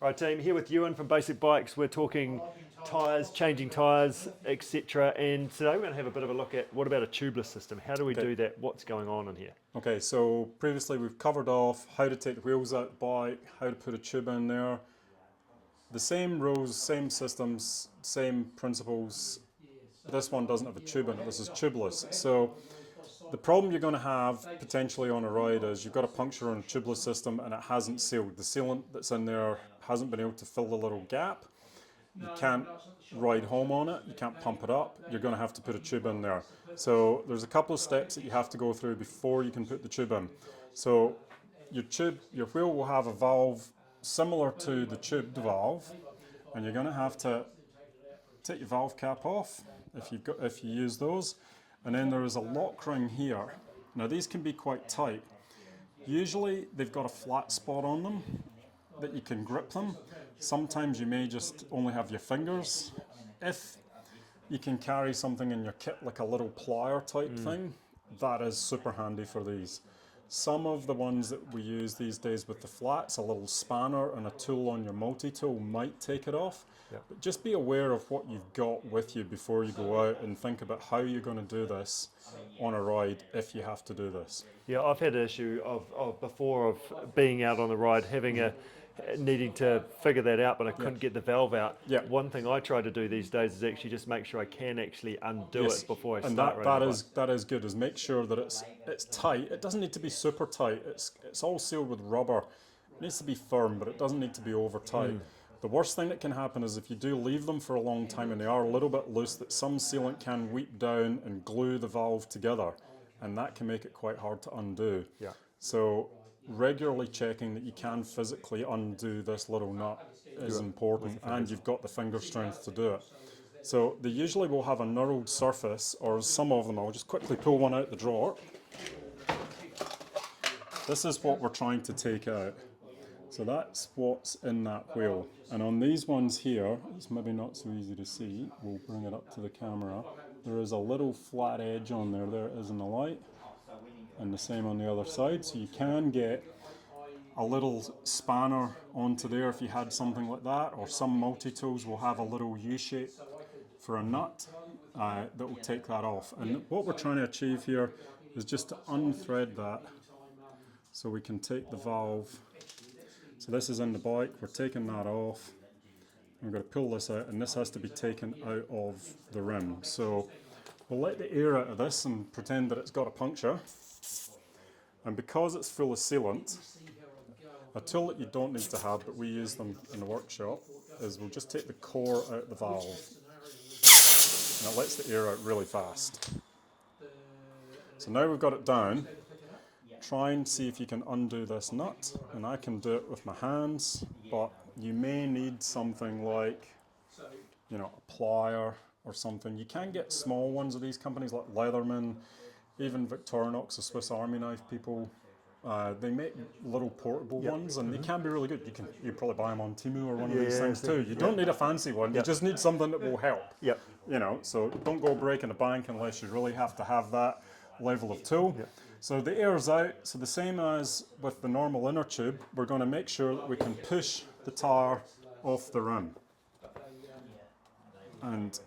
Right, team, here with Ewen from Basic Bikes. We're talking tyres, changing tyres, etc. And today we're going to have a bit of a look at what about a tubeless system? How do we do that? What's going on in here? Okay, so previously we've covered off how to take the wheels out of the bike, how to put a tube in there. The same rules, same systems, same principles. This one doesn't have a tube in it, this is tubeless. So the problem you're going to have potentially on a ride is you've got a puncture on a tubeless system and it hasn't sealed. The sealant that's in there hasn't been able to fill the little gap. You can't ride home on it, you can't pump it up, you're going to have to put a tube in there. So there's a couple of steps that you have to go through before you can put the tube in. So your wheel will have a valve similar to the tubed valve, and you're going to have to take your valve cap off if you use those. And then there is a lock ring here. Now these can be quite tight. Usually they've got a flat spot on them that you can grip them. Sometimes you may just only have your fingers. If you can carry something in your kit like a little plier type thing, that is super handy for these. Some of the ones that we use these days with the flats, a little spanner and a tool on your multi-tool might take it off. Yep. But just be aware of what you've got with you before you go out and think about how you're going to do this on a ride if you have to do this. Yeah, I've had an issue before of being out on the ride, needing to figure that out, but I couldn't get the valve out. Yeah. One thing I try to do these days is actually just make sure I can actually undo it before I start and riding. that is good, is make sure that it's tight. It doesn't need to be super tight. It's all sealed with rubber. It needs to be firm, but it doesn't need to be over tight. The worst thing that can happen is if you do leave them for a long time and they are a little bit loose, that some sealant can weep down and glue the valve together, and that can make it quite hard to undo. Yeah. So regularly checking that you can physically undo this little nut is important, and you've got the finger strength to do it. So they usually will have a knurled surface, or some of them. I'll just quickly pull one out the drawer. This is what we're trying to take out. So that's what's in that wheel. And on these ones here, it's maybe not so easy to see, we'll bring it up to the camera. There is a little flat edge on there, there it is in the light, and the same on the other side. So you can get a little spanner onto there if you had something like that, or some multi-tools will have a little U-shape for a nut that will take that off. And what we're trying to achieve here is just to unthread that so we can take the valve. So this is in the bike, we're taking that off. I'm going to pull this out, and this has to be taken out of the rim. So we'll let the air out of this and pretend that it's got a puncture. And because it's full of sealant, a tool that you don't need to have, but we use them in the workshop, is we'll just take the core out the valve. And it lets the air out really fast. So now we've got it down. Try and see if you can undo this nut, and I can do it with my hands, but you may need something like, a plier or something. You can get small ones of these companies like Leatherman, even Victorinox, the Swiss Army knife people. They make little portable ones, and they can be really good. You probably buy them on Temu or one of these things too. You don't need a fancy one. You just need something that will help. Yep. So don't go breaking the bank unless you really have to have that level of tool. Yep. So the air's out. So the same as with the normal inner tube, we're going to make sure that we can push the tyre off the rim and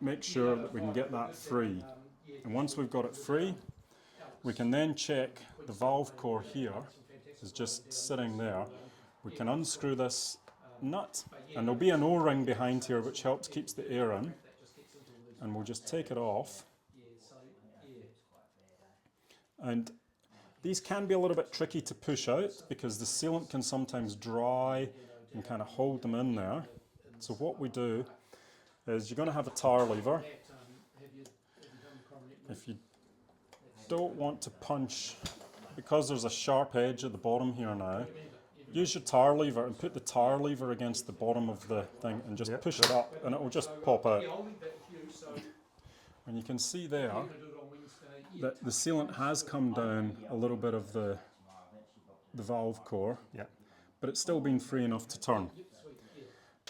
make sure that we can get that free. And once we've got it free, we can then check the valve core here is just sitting there. We can unscrew this nut, and there'll be an O-ring behind here which helps keeps the air in, and we'll just take it off. And these can be a little bit tricky to push out because the sealant can sometimes dry and kind of hold them in there. So what we do is you're going to have a tyre lever. If you don't want to punch, because there's a sharp edge at the bottom here now, use your tyre lever and put the tyre lever against the bottom of the thing and just push it up, and it will just pop out. And you can see there that the sealant has come down a little bit of the valve core, but it's still been free enough to turn.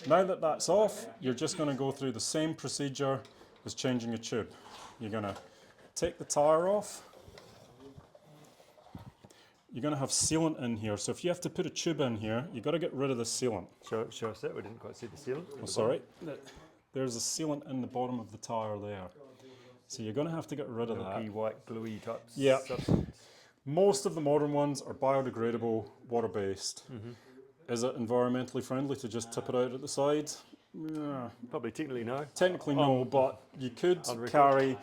Now that that's off, you're just going to go through the same procedure as changing a tube. You're going to take the tyre off. you're going to have sealant in here. So if you have to put a tube in here, you've got to get rid of the sealant. Show us that. We didn't quite see the sealant. Oh, sorry. There's a sealant in the bottom of the tyre there. So you're going to have to get rid of that. Milky, white, gluey type Yeah. substance. Most of the modern ones are biodegradable, water-based. Is it environmentally friendly to just tip it out at the side? Yeah. Probably technically no. Technically no, but you could carry,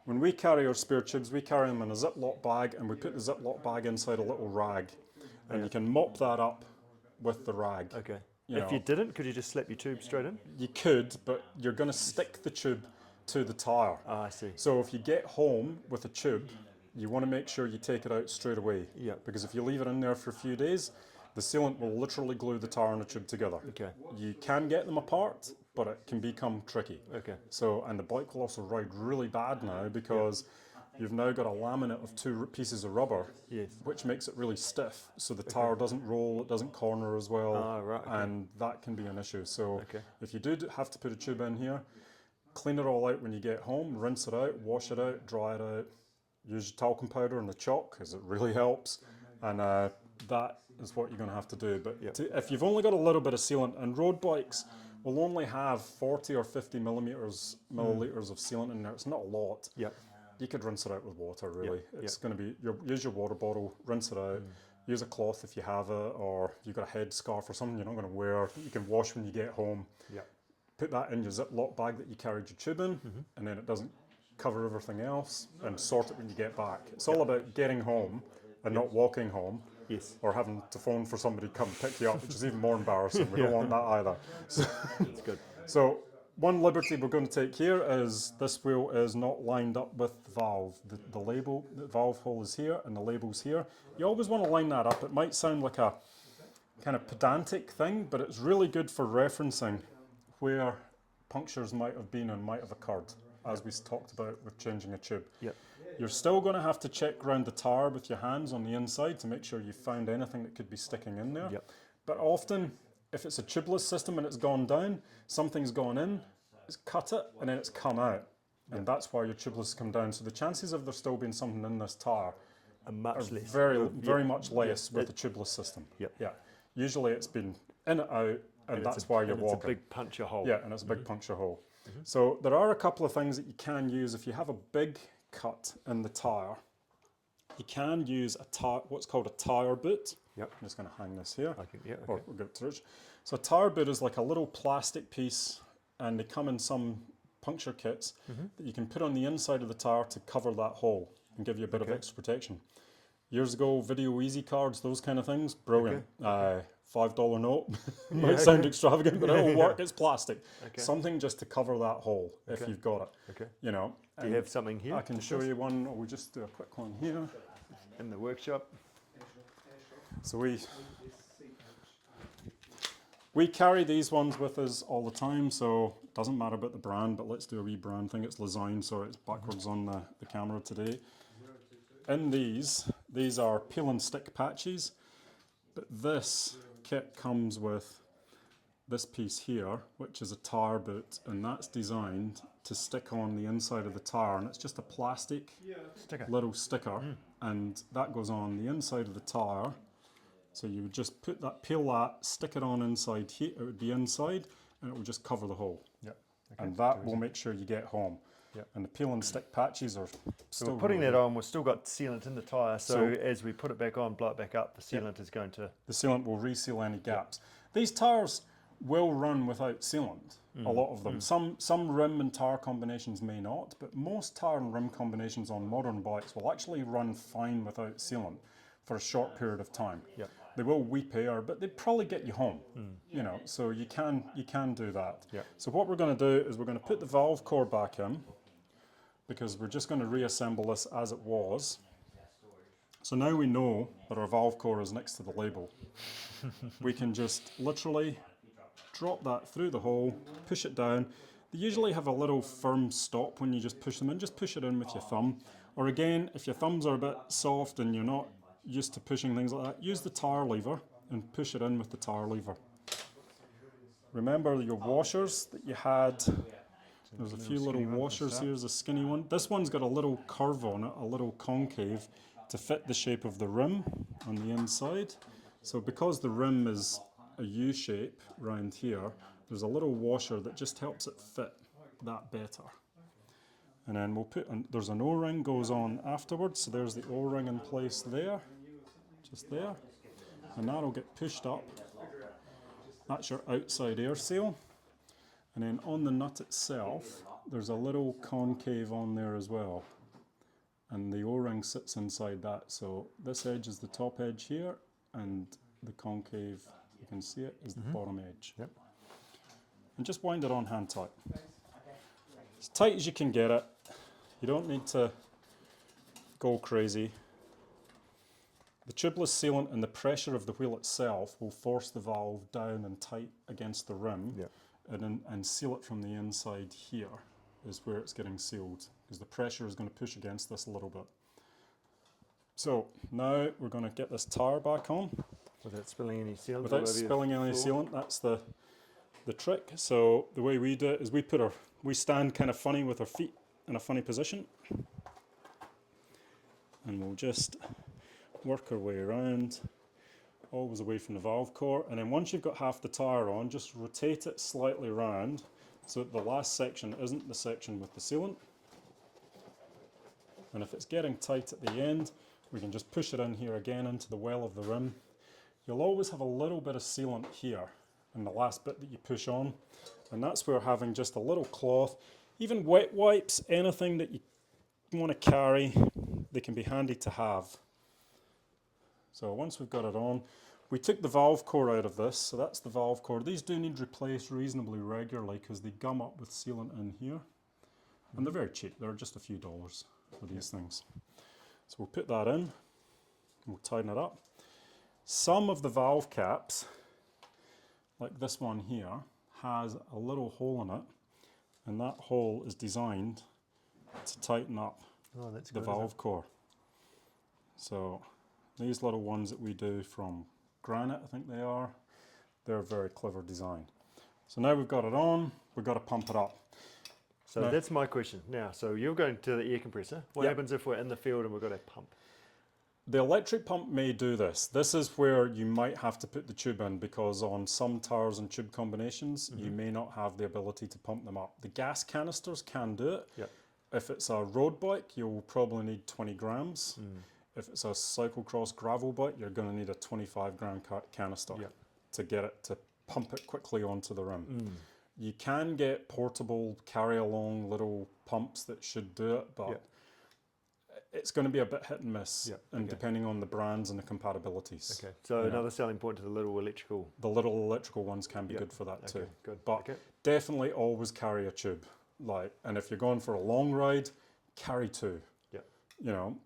when we carry our spare tubes, we carry them in a Ziploc bag and we put the Ziploc bag inside a little rag. And you can mop that up with the rag. Okay. You If know. you didn't, could you just slap your tube straight in? You could, but you're going to stick the tube to the tyre. Ah, I see. So if you get home with a tube, you want to make sure you take it out straight away. Yeah. Because if you leave it in there for a few days, the sealant will literally glue the tyre and the tube together. Okay. You can get them apart, but it can become tricky. Okay. So, and the bike will also ride really bad now because you've now got a laminate of two pieces of rubber, Yes. which makes it really stiff. So the tyre doesn't roll, it doesn't corner as well, Ah, right, okay. and that can be an issue. So Okay. if you do have to put a tube in here, clean it all out when you get home, rinse it out, wash it out, dry it out, use your talcum powder and the chalk because it really helps, and that is what you're going to have to do. But if you've only got a little bit of sealant, and road bikes will only have 40 or 50 milliliters of sealant in there, it's not a lot. Yep. You could rinse it out with water, really. Yep. It's going to be, use your water bottle, rinse it out, use a cloth if you have it, or if you've got a head scarf or something you're not going to wear, you can wash when you get home. Yep. Put that in your Ziploc bag that you carried your tube in, and then it doesn't cover everything else, and sort it when you get back. It's all about getting home and not walking home. Yes. Or having to phone for somebody to come pick you up, which is even more embarrassing. We don't want that either. So, That's good. so one liberty we're going to take here is this wheel is not lined up with the valve. The label, the valve hole is here and the label's here. You always want to line that up. It might sound like a kind of pedantic thing, but it's really good for referencing where punctures might have been and might have occurred, as we talked about with changing a tube. Yep. You're still going to have to check around the tyre with your hands on the inside to make sure you found anything that could be sticking in there. Yep. But often, if it's a tubeless system and it's gone down, something's gone in, it's cut it, and then it's come out. And that's why your tubeless come down. So the chances of there still being something in this tyre A much are less. very much less with the tubeless system. Yep. Yeah. Usually it's been in and out, and that's why you're walking. It's a big puncture hole. Yeah, and it's a big puncture hole. So there are a couple of things that you can use if you have a big cut in the tyre. You can use what's called a tyre boot. Yep. I'm just going to hang this here. Yeah. Or Okay. we'll give it to Rich. So a tyre boot is like a little plastic piece, and they come in some puncture kits that you can put on the inside of the tyre to cover that hole and give you a bit of extra protection. Years ago, Video Easy cards, those kind of things, brilliant. $5 note, might sound extravagant, but it'll work. It's plastic. Okay. Something just to cover that hole if you've got it. Okay. You know. Do you have something here? I can show you one, or we'll just do a quick one here. In the workshop. So we carry these ones with us all the time, so it doesn't matter about the brand, but let's do a wee brand thing. It's Lesign, so it's backwards on the camera today. In these are peel and stick patches, but this kit comes with this piece here, which is a tyre boot, and that's designed to stick on the inside of the tyre, and it's just a plastic little sticker, and that goes on the inside of the tyre. So you would just peel that, stick it on inside here, it would be inside, and it will just cover the hole. Yep. And that will make sure you get home. Yep. And the peel and stick patches are So still we're putting really that on, we've still got sealant in the tyre, so So- as we put it back on, blow it back up, the sealant is going to... the sealant will reseal any gaps. These tyres will run without sealant, a lot of them. Some rim and tyre combinations may not, but most tyre and rim combinations on modern bikes will actually run fine without sealant for a short period of time. Yep. They will weep air, but they probably get you home. You know, so you can do that. Yep. So what we're going to do is we're going to put the valve core back in, because we're just going to reassemble this as it was. So now we know that our valve core is next to the label. We can just literally drop that through the hole, push it down. They usually have a little firm stop when you just push them in. Just push it in with your thumb. Or again, if your thumbs are a bit soft and you're not used to pushing things like that, use the tyre lever and push it in with the tyre lever. Remember your washers that you had. There's a few little washers here. Here's a skinny one. This one's got a little curve on it, a little concave, to fit the shape of the rim on the inside. So because the rim is a U shape round here, there's a little washer that just helps it fit that better. And then we'll put, there's an O-ring goes on afterwards, so there's the O-ring in place there, just there. And that'll get pushed up. That's your outside air seal. And then on the nut itself, there's a little concave on there as well. And the O-ring sits inside that. So this edge is the top edge here, and the concave, you can see it, is the bottom edge. Yep. And just wind it on hand tight. As tight as you can get it. You don't need to go crazy. The tubeless sealant and the pressure of the wheel itself will force the valve down and tight against the rim, Yep. and seal it from the inside here is where it's getting sealed, because the pressure is going to push against this a little bit. So now we're going to get this tyre back on. Without spilling any sealant. Without spilling any sealant, that's the trick. So the way we do it is we stand kind of funny with our feet in a funny position, and we'll just work our way around, always away from the valve core. And then once you've got half the tyre on, just rotate it slightly around so that the last section isn't the section with the sealant. And if it's getting tight at the end, we can just push it in here again into the well of the rim. You'll always have a little bit of sealant here in the last bit that you push on, and that's where having just a little cloth, even wet wipes, anything that you want to carry, they can be handy to have. So once we've got it on, we took the valve core out of this, so that's the valve core. These do need replaced reasonably regularly because they gum up with sealant in here. And they're very cheap, they're just a few dollars for these things. So we'll put that in, and we'll tighten it up. Some of the valve caps, like this one here, has a little hole in it, and that hole is designed to tighten up the valve core. So these little ones that we do from granite, I think they are, they're a very clever design. So now we've got it on, we've got to pump it up. So that's my question. Now, so you're going to the air compressor. What happens if we're in the field and we've got a pump? The electric pump may do this. This is where you might have to put the tube in, because on some tyres and tube combinations, you may not have the ability to pump them up. The gas canisters can do it. Yep. If it's a road bike, you'll probably need 20 grams. If it's a cyclocross gravel bike, you're going to need a 25 gram canister to get it to pump it quickly onto the rim. You can get portable carry-along little pumps that should do it, but it's going to be a bit hit and miss, and depending on the brands and the compatibilities. Okay. So another selling point to the little electrical. The little electrical ones can be good for that too. Good. But definitely always carry a tube. And if you're going for a long ride, carry two. You know,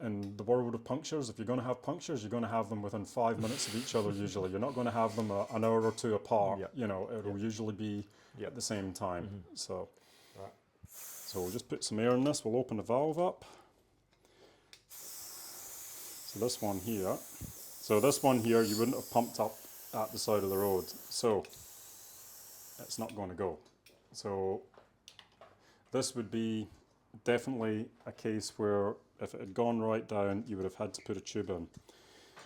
in the world of punctures, if you're going to have punctures, you're going to have them within 5 minutes of each other usually. You're not going to have them an hour or two apart. You know, it'll usually be at the same time. So we'll just put some air in this. We'll open the valve up. So this one here, you wouldn't have pumped up at the side of the road. So it's not going to go. So this would be definitely a case where if it had gone right down, you would have had to put a tube in.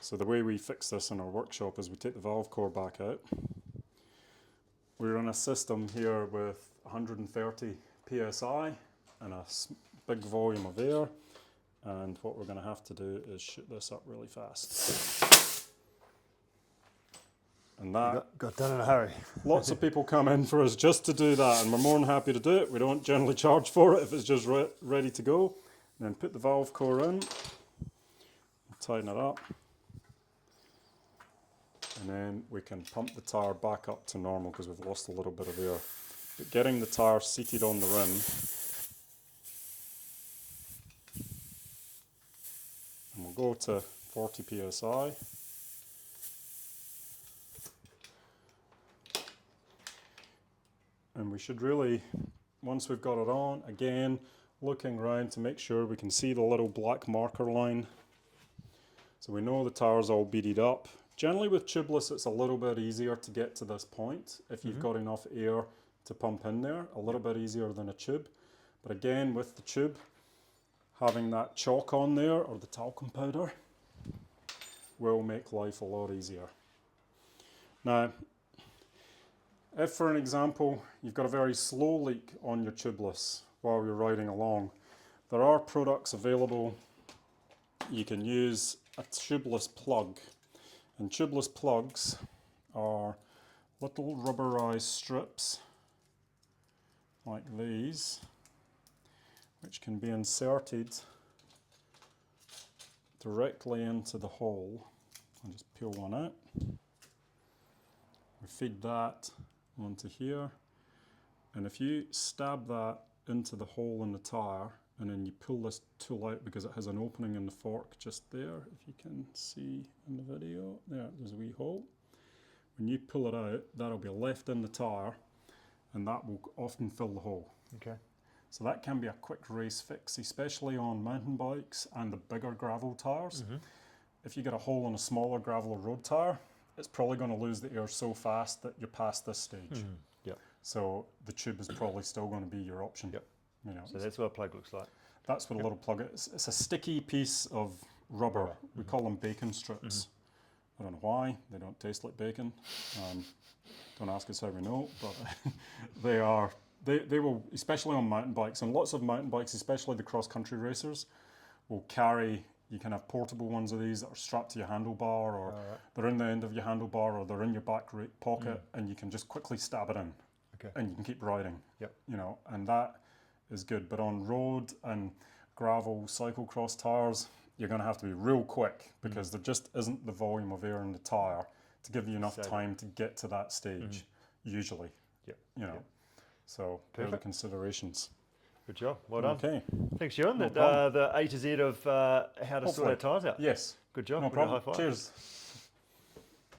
So the way we fix this in our workshop is we take the valve core back out. We're in a system here with 130 psi and a big volume of air, and what we're going to have to do is shoot this up really fast. And that Got done in a hurry. lots of people come in for us just to do that, and we're more than happy to do it. We don't generally charge for it if it's just ready to go. And then put the valve core in, tighten it up, and then we can pump the tyre back up to normal because we've lost a little bit of air. But getting the tyre seated on the rim, and we'll go to 40 psi. And we should really, once we've got it on, again, looking around to make sure we can see the little black marker line. So we know the tyre's all beaded up. Generally with tubeless, it's a little bit easier to get to this point if you've got enough air to pump in there, a little bit easier than a tube. But again, with the tube, having that chalk on there or the talcum powder will make life a lot easier. Now, if for an example you've got a very slow leak on your tubeless while you're riding along, there are products available. You can use a tubeless plug, and tubeless plugs are little rubberized strips like these, which can be inserted directly into the hole. I'll just peel one out. We feed that onto here, and if you stab that into the hole in the tyre and then you pull this tool out, because it has an opening in the fork just there, if you can see in the video, there's a wee hole. When you pull it out, that'll be left in the tyre and that will often fill the hole. Okay. So that can be a quick race fix, especially on mountain bikes and the bigger gravel tyres. If you get a hole in a smaller gravel or road tyre, it's probably going to lose the air so fast that you're past this stage. Yep. So the tube is probably still going to be your option. Yep. You know, So that's what a plug looks like. that's what a little plug is. It's a sticky piece of rubber. We call them bacon strips. I don't know why. They don't taste like bacon. Don't ask us how we know, but they are. They will, especially on mountain bikes, and lots of mountain bikes, especially the cross-country racers, will carry. You can have portable ones of these that are strapped to your handlebar, or they're in the end of your handlebar, or they're in your back pocket, and you can just quickly stab it in, and you can keep riding. Yep. You know, and that is good. But on road and gravel, cyclocross tires, you're going to have to be real quick, because there just isn't the volume of air in the tire to give you enough time to get to that stage. Usually. Yep. You know. So they're the considerations. Good job. Well done. Okay. Thanks, Ewan. No the A to Z of how to sort our tyres out. Yes. Good job. No We'll do a problem. high five. Cheers.